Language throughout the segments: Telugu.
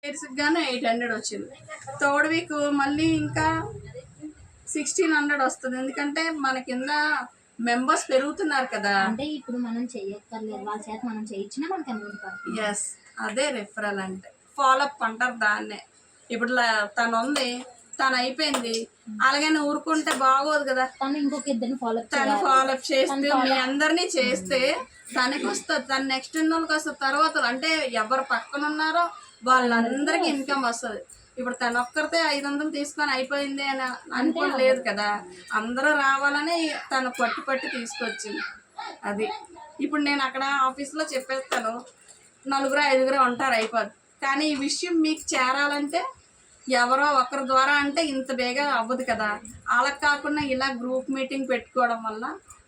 ఇయర్స్కి గాను 800 వచ్చింది. థర్డ్ వీక్ మళ్ళీ ఇంకా 1600 వస్తుంది. ఎందుకంటే మన కింద మెంబర్స్ పెరుగుతున్నారు కదా. అంటే ఇప్పుడు మనం చెయ్యక్కర్లేదు, వాళ్ళ చేత మనం చేయించినా మనకి అమౌంట్ పడుతుంది. ఎస్, అదే రిఫరల్ అంటే. ఫాలోఅప్ అంటారు దాన్నే. ఇప్పుడు తను ఉంది, తను అయిపోయింది, అలాగని ఊరుకుంటే బాగోదు కదా. తను ఇంకొక ఇద్దరిని ఫాలోఅప్ చేస్తే మీ అందరినీ చేస్తే తనకి వస్తుంది. తను నెక్స్ట్ వాళ్ళకి వస్తుంది. తర్వాత అంటే ఎవరు పక్కన ఉన్నారో వాళ్ళందరికీ ఇన్కమ్ వస్తుంది. ఇప్పుడు తను ఒక్కరితే 500 తీసుకొని అయిపోయింది అని అనుకోలేదు కదా. అందరూ రావాలని తను పట్టి తీసుకొచ్చింది. అది ఇప్పుడు నేను అక్కడ ఆఫీస్లో చెప్పేస్తాను, 4-5 ఉంటారు, అయిపోద్ది. కానీ ఈ విషయం మీకు చేరాలంటే ఎవరో ఒకరి ద్వారా అంటే ఇంత బేగా అవ్వదు కదా. అలా కాకుండా ఇలా గ్రూప్ మీటింగ్ పెట్టుకోవడం వల్ల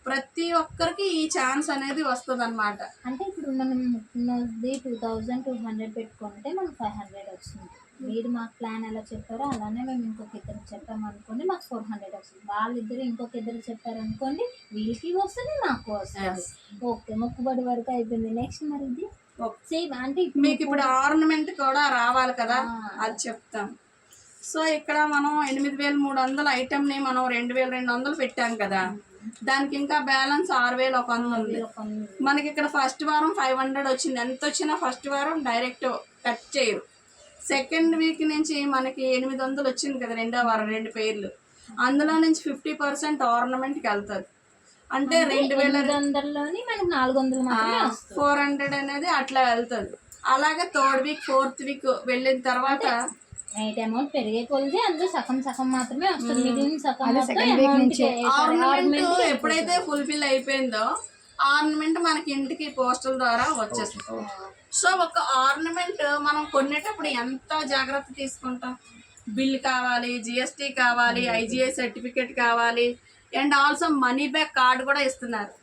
ప్రతి ఒక్కరికి ఈ ఛాన్స్ అనేది వస్తుంది అనమాట. అంటే ఇప్పుడు మనం 2200 పెట్టుకుంటే మనకు 500 వస్తుంది. మీరు మాకు ప్లాన్ ఎలా చెప్పారో అలానే మేము ఇంకొక ఇద్దరికి చెప్పామనుకోండి, మాకు 400 వస్తుంది. వాళ్ళిద్దరు ఇంకొక ఇద్దరు చెప్పారనుకోండి, వీళ్ళకి వస్తుంది, నాకు వస్తుంది. ఓకే, మొక్కుబడి వరకు అయిపోయింది. నెక్స్ట్ మరి ఇది సేమ్ అంటే మీకు ఇప్పుడు ఆర్నమెంట్ కూడా రావాలి కదా, అది చెప్తాం. సో ఇక్కడ మనం 8300 ఐటెంని మనం 2200 పెట్టాం కదా. దానికి ఇంకా బ్యాలెన్స్ 6100 ఉంది. మనకి ఇక్కడ ఫస్ట్ వారం 500 వచ్చింది. ఎంత వచ్చినా ఫస్ట్ వారం డైరెక్ట్ కట్ చేయరు. సెకండ్ వీక్ నుంచి మనకి 800 వచ్చింది కదా, రెండో వారం 2 పేర్లు. అందులో నుంచి 50% ఆర్నమెంట్కి వెళ్తుంది. అంటే 2200లోని మనకి 400 అనేది అట్లా వెళ్తుంది. అలాగే థర్డ్ వీక్ ఫోర్త్ వీక్ వెళ్ళిన తర్వాత అమౌంట్ పెరిగే కొలిది అందులో సగం మాత్రమే వస్తుంది. మిగిలిన సగం ఆర్నమెంట్ ఎప్పుడైతే ఫుల్ఫిల్ అయిపోయిందో ఆర్నమెంట్ మనకి ఇంటికి పోస్టల్ ద్వారా వచ్చేస్తుంది. సో ఒక ఆర్నమెంట్ మనం కొనేటప్పుడు ఎంత జాగ్రత్త తీసుకుంటాం. బిల్ కావాలి, జిఎస్టీ కావాలి, ఐజిఐ సర్టిఫికేట్ కావాలి, and also money back card కూడా ఇస్తున్నారు.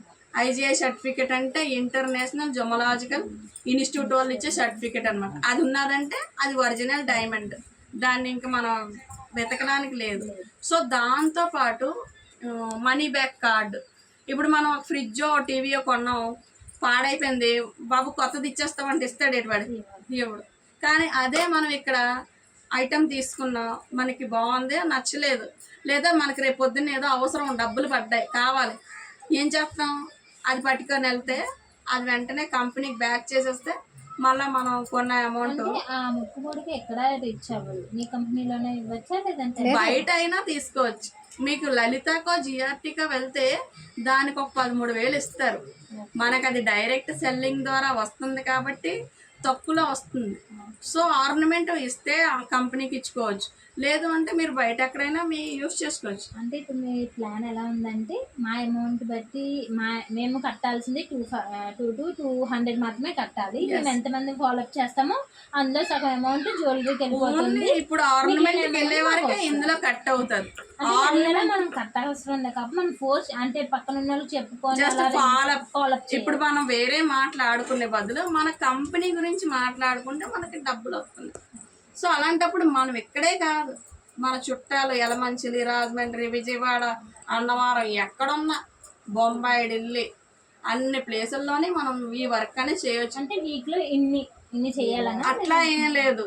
ఐజిఐ సర్టిఫికేట్ అంటే ఇంటర్నేషనల్ జుమలాజికల్ ఇన్స్టిట్యూట్ వాళ్ళు ఇచ్చే సర్టిఫికేట్ అనమాట. అది ఉన్నదంటే అది ఒరిజినల్ డైమండ్, దాన్ని ఇంకా మనం వెతకడానికి లేదు. సో దాంతోపాటు మనీ బ్యాక్ కార్డు. ఇప్పుడు మనం ఒక ఫ్రిడ్జో టీవీయో కొన్నాం, పాడైపోయింది, బాబు కొత్తది ఇచ్చేస్తామంటే ఇస్తాడు ఎటువంటి ఇవ్వడు. కానీ అదే మనం ఇక్కడ ఐటెం తీసుకున్నాం, మనకి బాగుంది, నచ్చలేదు, లేదా మనకి రేపు పొద్దున్న ఏదో అవసరం, డబ్బులు పడ్డాయి, కావాలి, ఏం చేస్తాం, అది పట్టుకొని వెళ్తే అది వెంటనే కంపెనీకి బ్యాక్ చేసేస్తే మళ్ళీ మనం కొన్న అమౌంట్ ఎక్కడ రీచ్ అవ్వదు. మీ కంపెనీలోనే ఇవ్వచ్చా లేదంటే బయట అయినా తీసుకోవచ్చు. మీకు లలితకో జిఆర్టీకో వెళ్తే దానికి ఒక 13,000 ఇస్తారు. మనకు అది డైరెక్ట్ సెల్లింగ్ ద్వారా వస్తుంది కాబట్టి తక్కువలో వస్తుంది. సో ఆర్నమెంట్ ఇస్తే ఆ కంపెనీకి ఇచ్చుకోవచ్చు, లేదు అంటే మీరు బయట ఎక్కడైనా మీ యూస్ చేసుకోవచ్చు. అంటే ఇప్పుడు మీ ప్లాన్ ఎలా ఉందంటే మా అమౌంట్ బట్టి మేము కట్టాల్సింది 200 మాత్రమే కట్టాలి. మేము ఎంతమంది ఫాలోఅప్ చేస్తామో అందులో సగం అమౌంట్ జ్యువెలరీకి వెళ్ళిపోతుంది. ఇప్పుడు ఆర్నమెంట్ వెళ్ళే వరకు ఇందులో కట్ అవుతుంది. మనం కట్టాల్సిన ఉంది కాబట్టి మనం ఫోర్స్ అంటే పక్కన ఉన్న వాళ్ళకి చెప్పుకొని ఇప్పుడు మనం వేరే మాట్లాడుకునే బదులు మన కంపెనీ గురించి మాట్లాడుకుంటే మనకి డబ్బులు వస్తుంది. సో అలాంటప్పుడు మనం ఇక్కడే కాదు, మన చుట్టాలు యలమంచిలి, రాజమండ్రి, విజయవాడ, అన్నవరం, ఎక్కడున్నా, బొంబాయి, ఢిల్లీ, అన్ని ప్లేసుల్లోనే మనం ఈ వర్క్ అనేది చేయొచ్చు. అంటే వీక్లో ఇన్ని చేయాలని అట్లా ఏం లేదు.